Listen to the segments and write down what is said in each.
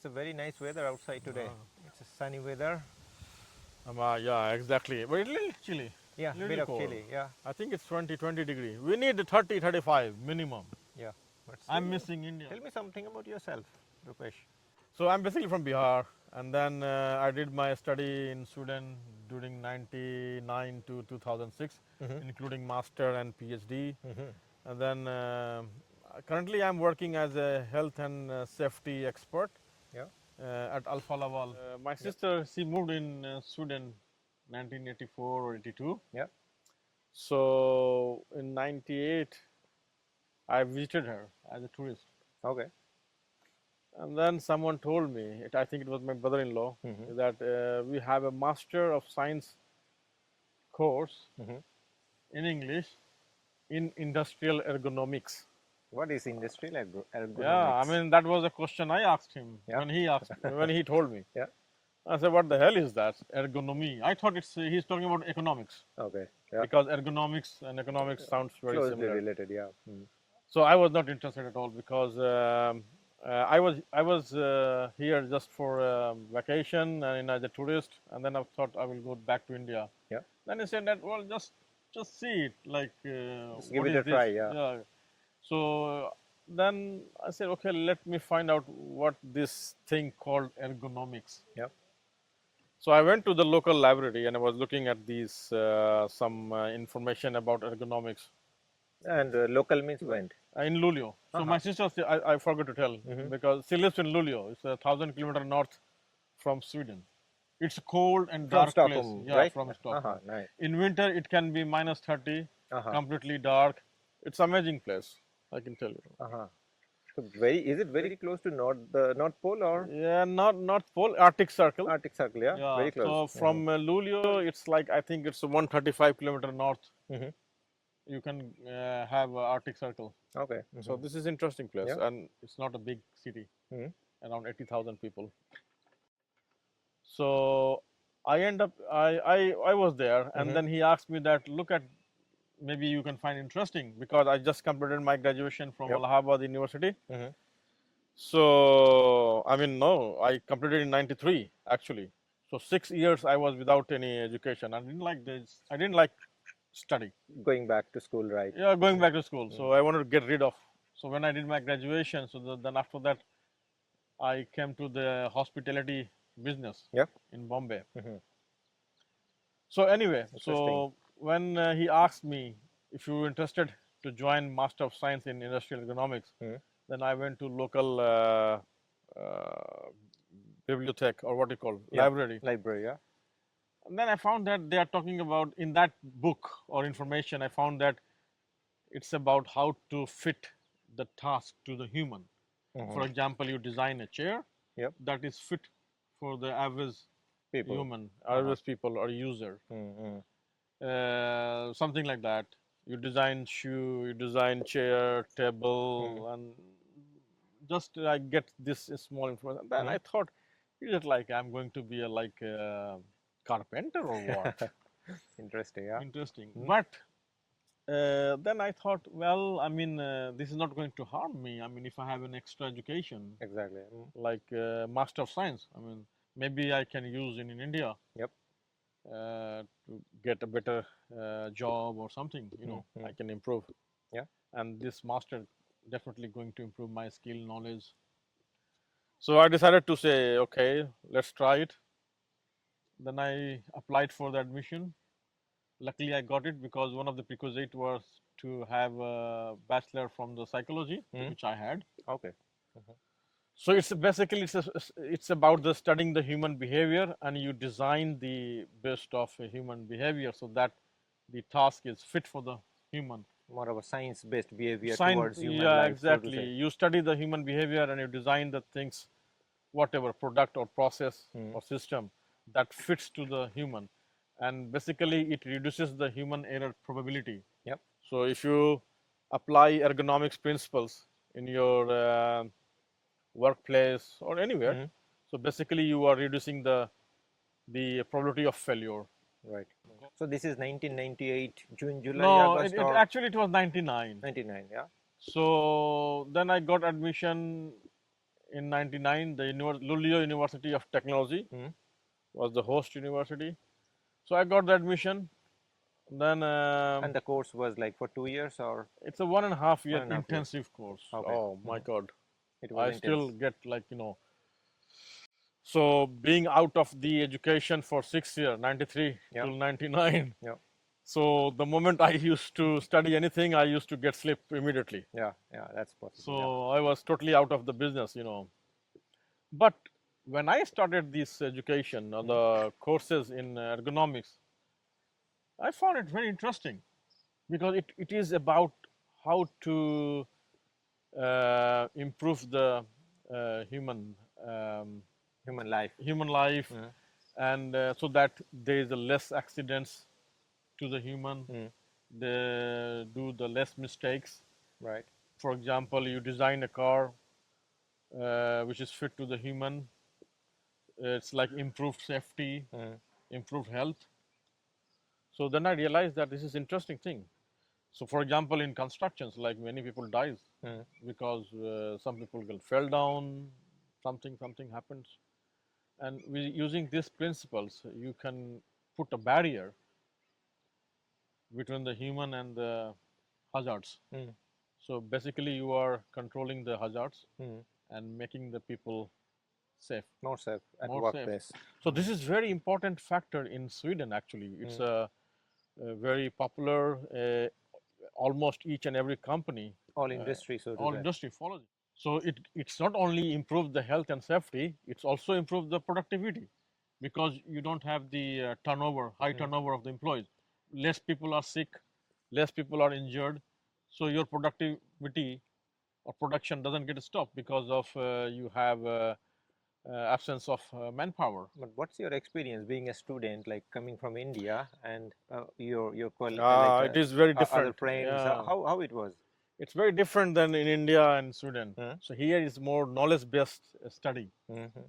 a very nice weather outside today. It's a sunny weather. Yeah, exactly. But it's a little chilly. Yeah, bit Little of cold. chilly. Yeah, I think it's 20 degree. We need 30, 35 minimum. yeah. But still, I'm missing India. tell me something about yourself, Rupesh. So I'm basically from Bihar, and then I did my study in Sweden during 99 to 2006, including master and PhD. And then currently I'm working as a health and safety expert Yeah, at Alfa Laval. My sister, she moved in Sweden 1984 or 82. yeah. So in 98, I visited her as a tourist. Okay. And then someone told me, I think it was my brother-in-law, that we have a Master of Science course in English in industrial ergonomics. What is industrial Yeah, I ergonomics? mean that was a question I asked him Yeah. when he told me. Yeah. I said, "What the hell is that ergonomy?" I thought he's talking about economics Okay. Yeah. because ergonomics and economics sounds very Closely similar. related. Yeah. So I was not interested at all because I was here just for vacation and as a tourist, and then I thought I will go back to India. Yeah. Then he said that, well, just see it, like Just give what it is a this? try. Yeah. Yeah. So then I said, okay, let me find out what this thing called ergonomics. Yeah. So I went to the local library and I was looking at these some information about ergonomics And local means went. in Luleå. So my sister, I forgot to tell because she lives in Luleå. It's 1,000 kilometers north from Sweden. It's a cold and From dark place. Stockholm, Yeah, right? from Stockholm. Nice. In winter, it can be minus 30, Uh-huh. completely dark. It's amazing place, I can tell you. Uh-huh. So is it very close to the North Pole or Yeah, not North Pole, Arctic Circle. Arctic Circle? Yeah, Yeah, very close. so from Luleå, it's like I think it's 135 kilometers north. Mm-hmm. You can have Arctic Circle. Okay. So this is interesting place, Yeah. and it's not a big city, Mhm. around 80,000 people. So I was there, and then he asked me that look at maybe you can find interesting because I just completed my graduation from Yep. Allahabad University. Mhm. So I mean no, I completed in '93 actually. So 6 years I was without any education. I didn't like this. I didn't like study. Going back to school, right? Yeah, going back to school. So I wanted to get rid of. So when I did my graduation, then after that, I came to the hospitality business Yep. in Bombay. Mhm. So anyway, Interesting. so when he asked me if you were interested to join Master of Science in Industrial Economics, then I went to local uh, bibliothèque or what you call Yeah. library. Library, yeah. And then I found that they are talking about in that book or information. I found that it's about how to fit the task to the human. For example, you design a chair Yep. that is fit for the average People. human, average people or user. Mm-hmm. Something like that. You design shoe, you design chair, table, and just I get this small information. Then I thought, is it like I'm going to be a carpenter or what? Interesting, yeah. Interesting. But then I thought, well, I mean, this is not going to harm me. I mean, if I have an extra education, Exactly. like Master of Science, I mean, maybe I can use in India Yep. to get a better job or something. I can improve. Yeah. And this master definitely going to improve my skill knowledge. So I decided to say, okay, let's try it. Then I applied for the admission. Luckily, I got it because one of the prerequisite was to have a bachelor from the psychology, which I had. Okay. So it's basically it's about the studying the human behavior, and you design the best of a human behavior so that the task is fit for the human. More of a science-based behavior Science, towards human yeah, life, so to exactly. say. You study the human behavior and you design the things, whatever product or process or system that fits to the human, and basically it reduces the human error probability. Yep. So if you apply ergonomics principles in your workplace or anywhere, so basically you are reducing the probability of failure. Right. So this is 1998, June, July, No, August, it or actually it was 99. 99? Yeah. So then I got admission in '99, the Luleå University of Technology Mm. was the host university. So I got the admission. Then And the course was like for 2 years or it's a 1.5 year 1.5 years? intensive course. Okay. Oh my God. It was I still intense. get like, so being out of the education for 6 years, 93 Yeah. till 99. Yeah. So the moment I used to study anything, I used to get slip immediately. Yeah. Yeah. That's possible. Yeah. So I was totally out of the business. But when I started this education, the courses in ergonomics, I found it very interesting because it is about how to improve the human Human life. human life, Mm. and so that there is a less accidents to the human. Mm. They do the less mistakes. Right. For example, you design a car which is fit to the human. It's like improved safety, Mm. improved health. So then I realized that this is interesting thing. So for example, in constructions, like many people dies Mm. because some people will fell down, something happens, and using these principles, you can put a barrier between the human and the hazards. Mm. So basically, you are controlling the hazards Mm. and making the people safe, More safe at more safe. workplace. So this is very important factor in Sweden. Actually, it's a very popular. Almost each and every company, All industry, so to all say. industry follows it. So it's not only improve the health and safety, it's also improve the productivity because you don't have the high turnover of the employees. Less people are sick, less people are injured, so your productivity or production doesn't get stopped because of you have absence of manpower. But what's your experience being a student, like coming from India, and It is very other different. friends? Yeah, How it was? it's very different than in India and Sweden. Hmm? So here is more knowledge-based study, Mm-hmm.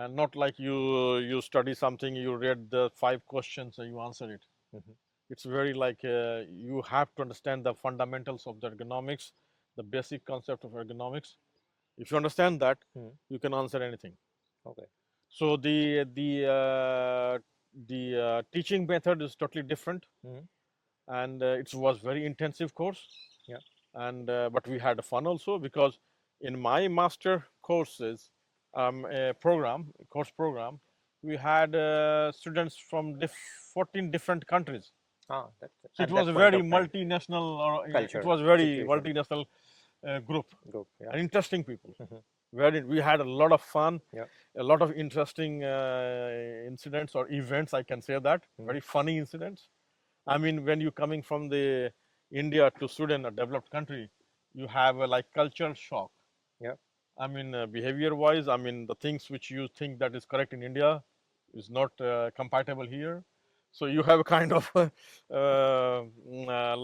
and not like you study something, you read the 5 questions and you answer it. Mm-hmm. It's very like you have to understand the fundamentals of the ergonomics, the basic concept of ergonomics. If you understand that, Mm. you can answer anything. Okay. So the teaching method is totally different, Mm. and it was very intensive course. Yeah. And but we had fun also because in my master courses course program, we had students from 14 different countries. Ah, that's So it at was that a point very of time. multinational, or it Culture was very situation multinational group group. Yeah. and interesting people. Mm-hmm. Very, we had a lot of fun, Yeah. a lot of interesting incidents or events. I can say that Mm. very funny incidents. I mean, when you're coming from the India to Sweden, a developed country, you have a like cultural shock. Yeah. I mean, behavior-wise, I mean, the things which you think that is correct in India is not compatible here. So you have a kind of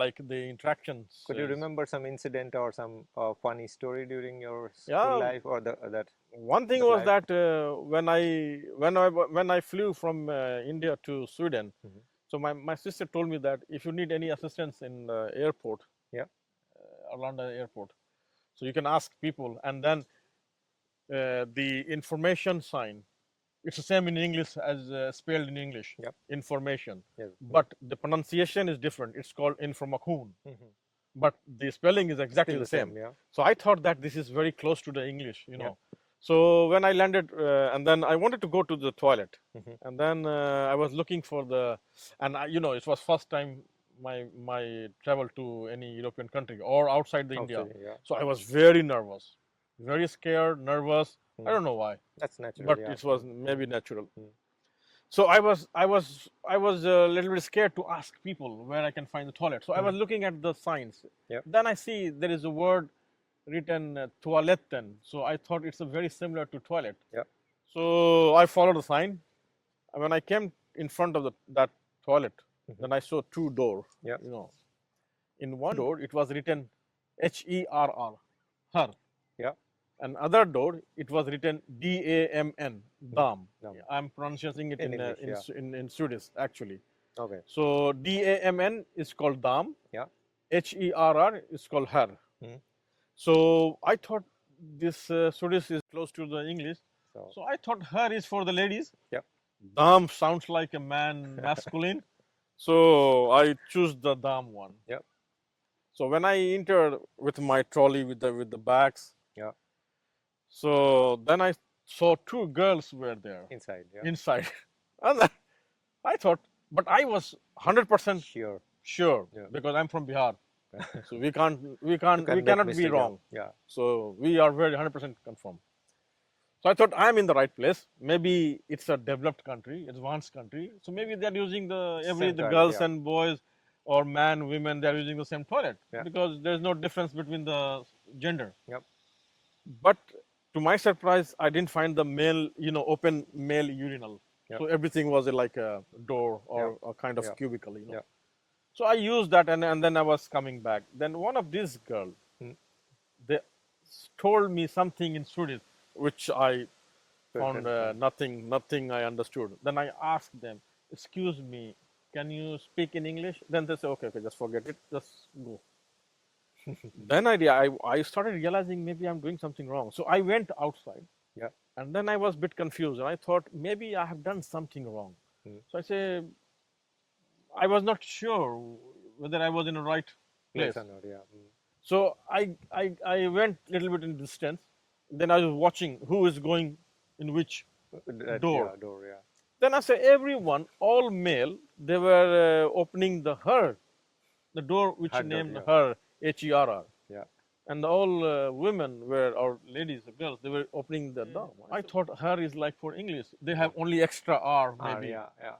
like the interactions. Could you remember some incident or some funny story during your school Yeah, life or that one thing that was life? that when I flew from India to Sweden, Mm-hmm. so my sister told me that if you need any assistance in the airport, Yeah. Arlanda airport, so you can ask people, and then the information sign, it's the same in English as spelled in English, Yep. information, Yes. but the pronunciation is different. It's called information, Mm-hmm. but the spelling is exactly Still the the same. same. Yeah. So I thought that this is very close to the English, Yeah. So when I landed, and then I wanted to go to the toilet, Mm-hmm. and then I was looking for and it was first time my travel to any European country or outside the India. Outside. Yeah. So I was very nervous, very scared, nervous. I Mm. don't know why, That's natural. but Yeah. it was Mm. maybe natural. Mm. So I was a little bit scared to ask people where I can find the toilet. So I was Mm. looking at the signs. Yep. Then I see there is a word written toiletten. So I thought it's a very similar to toilet. Yep. So I followed the sign. And when I came in front of that toilet, Mm-hmm. then I saw two door. Yep. In one door it was written HERR, her. Yeah. And other door it was written DAMN, dam. Dam. I'm pronouncing it In in English, yeah. in Swedish actually. Okay. So DAMN is called dam. Yeah. HERR is called her. Mm. So I thought this Swedish is close to the English. So, So I thought her is for the ladies. yep. Dam sounds like a man, masculine. So I choose the dam one. Yep. So when I entered with my trolley with the bags, Yeah. so then I saw two girls were there Inside. Yeah. inside, and then I thought, but I was 100% Sure. sure Yeah. because I'm from Bihar, so we You we can make cannot be mistake. Yeah. wrong. Yeah. So we are very 100% confirmed. So I thought I'm in the right place. Maybe it's a developed country, advanced country. So maybe they're using Same the toilet. girls Yeah. and boys or man, women, they're using the same toilet Yeah. because there's no difference between the gender. Yep. But to my surprise, I didn't find the male, open male urinal. Yep. So everything was like a door Yep. or a kind of Yep. cubicle. Yep. So I used that and then I was coming back. Then one of these girls, Hmm. they told me something in Swedish, which I found Perfect. nothing I understood. Then I asked them, "Excuse me, can you speak in English?" Then they say, "Okay, just forget it, just go." Then I started realizing maybe I'm doing something wrong. So I went outside, Yeah. and then I was a bit confused, and I thought maybe I have done something wrong. Hmm. So I say I was not sure whether I was in the right Place place. or not. Yeah. So I went a little bit in distance. Then I was watching who is going in which door. Yeah. Door. Yeah. Then I say everyone, all male, they were opening the door which Hard door. named Yeah. her HERR. Yeah. And all women were, or ladies, girls, they were opening the door. I thought her is like for English. They have only extra R maybe. Yeah. Yeah.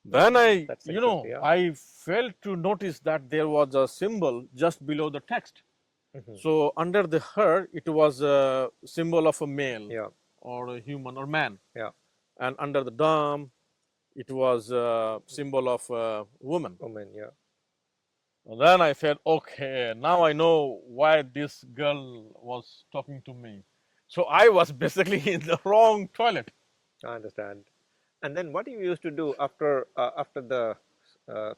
Then That's a good. Yeah. I failed to notice that there was a symbol just below the text. Mhm. So under the her, it was a symbol of a male Yeah. or a human or man. Yeah. And under the dam, it was a symbol of a woman. Woman. Yeah. And then I said, okay, now I know why this girl was talking to me. So I was basically in the wrong toilet. I understand. And then what you used to do after the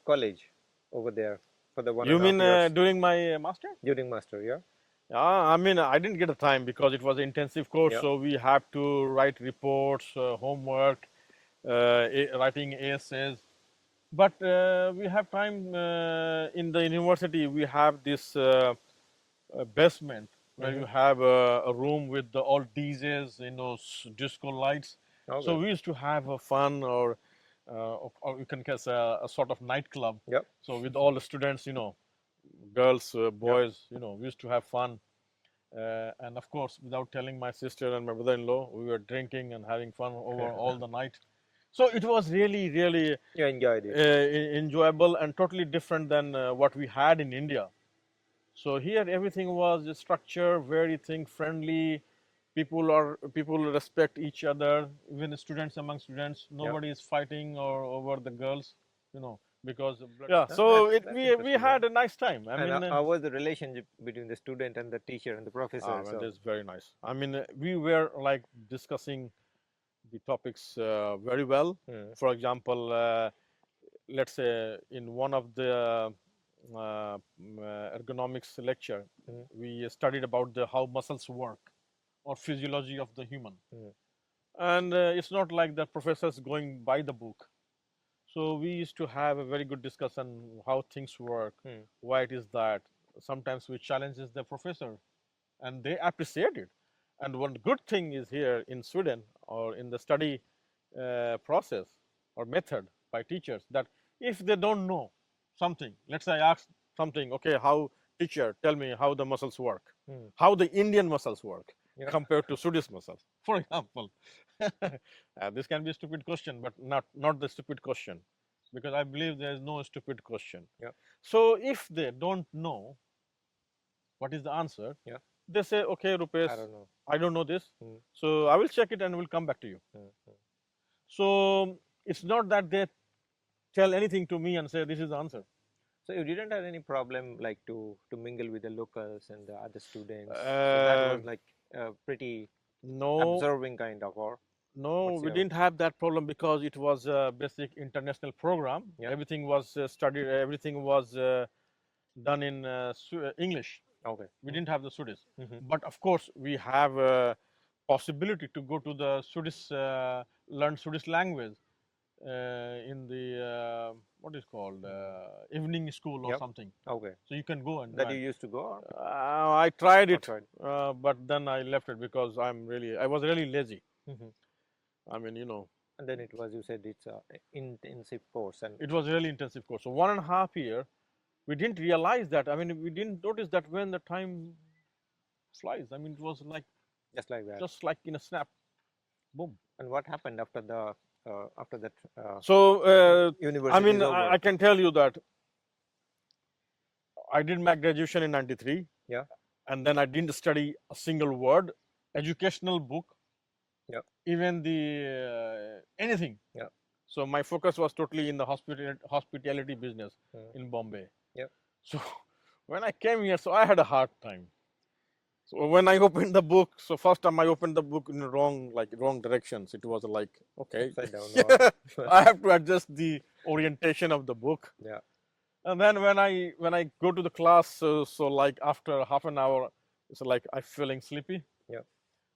college over there for the one You and a half mean years during my master? during master? Yeah. Yeah, I mean, I didn't get the time because it was an intensive course. Yeah. So we have to write reports, homework, writing essays. But we have time in the university. We have this basement where you Mm-hmm. have a room with all DJs, disco lights. So Okay. we used to have a fun or you can guess a sort of nightclub. Yep. So with all the students, girls, Yep. boys, we used to have fun. And of course, without telling my sister and my brother-in-law, we were drinking and having fun over all the night. So it was really, really You enjoyed it. enjoyable and totally different than what we had in India. So here everything was structured, very thing friendly. People respect each other. Even students among students, Yep. nobody is fighting or over the girls, because of yeah. No, So that's we interesting. Yeah. had a nice time. I And mean, how was the relationship between the student and the teacher and the professor? well, So. that's very nice. I mean, we were like discussing the topics very well. Mm. For example, let's say in one of the ergonomics lecture, Mm. we studied about the how muscles work or physiology of the human. Mm. And it's not like the professors going by the book. So we used to have a very good discussion how things work, Mm. why it is that. Sometimes we challenges the professor, and they appreciate it. And one good thing is here in Sweden or in the study process or method by teachers that if they don't know something, let's say I ask something, okay, how teacher tell me how the muscles work, Mm. how the Indian muscles work Yeah. compared to Swedish muscles, for example. This can be a stupid question, but not the stupid question, because I believe there is no stupid question. Yeah. So if they don't know what is the answer, Yeah. they say, okay, Rupesh, I don't know. I don't know this, Mm. so I will check it and will come back to you. Mm. Mm. So it's not that they tell anything to me and say this is the answer. So you didn't have any problem like to mingle with the locals and the other students. So that was like pretty No, observing kind of, or no, what's we your? didn't have that problem because it was a basic international program. Yeah. Everything was studied, everything was done in English. Okay. We didn't have the Swedish, Mhm. but of course we have a possibility to go to the Swedish, learn Swedish language in the what is called evening school or Yep. something. Okay. So you can go and That you learn. used to go or I tried or it, tried? but then I left it because I was really lazy. Mhm. I mean, And then it was, you said it's a intensive course and it was really intensive course. So 1.5 year, we didn't realize that. I mean, we didn't notice that when the time flies. I mean, it was like just like that. just like in a snap, boom. And what happened after that So I university is mean, over? I can tell you that I did my graduation in '93, Yeah. and then I didn't study a single word, educational book, Yeah. even the anything. Yeah. So my focus was totally in the hospitality business Mm. in Bombay. Yeah. So when I came here, so I had a hard time. So when I opened the book, so first time I opened the book in the wrong directions. It was like, okay, Upside down or I have to adjust the orientation of the book. yeah. And then when I go to the class, so like after half an hour, it's like I'm feeling sleepy. Yeah.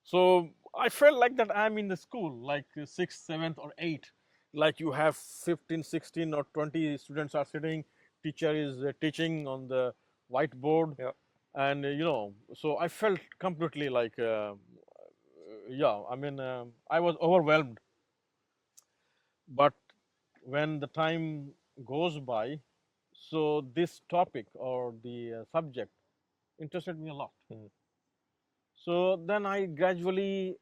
So I felt like that I'm in the school, like sixth, seventh, or eighth. Like you have 15, 16, or 20 students are sitting. Teacher is teaching on the whiteboard, Yeah. and so I felt completely like, yeah. I mean, I was overwhelmed. But when the time goes by, so this topic or the subject interested me a lot. Mm. So then I gradually,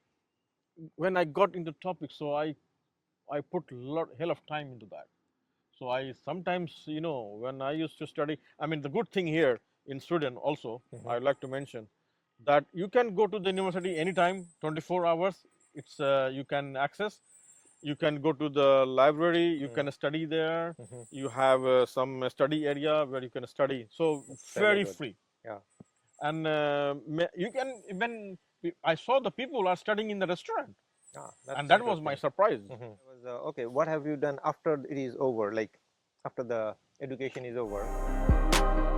when I got into topic, so I put hell of time into that. So I sometimes, when I used to study, I mean, the good thing here in Sweden also, Mhm. I'd like to mention that you can go to the university anytime, 24 hours. It's you can access. You can go to the library. You Mm. can study there. Mhm. You have some study area where you can study. So It's really very good. free, Yeah. and you can even. I saw the people are studying in the restaurant, Ah, and that's that was my interesting. surprise. Was okay. What have you done after it is over? Like after the education is over?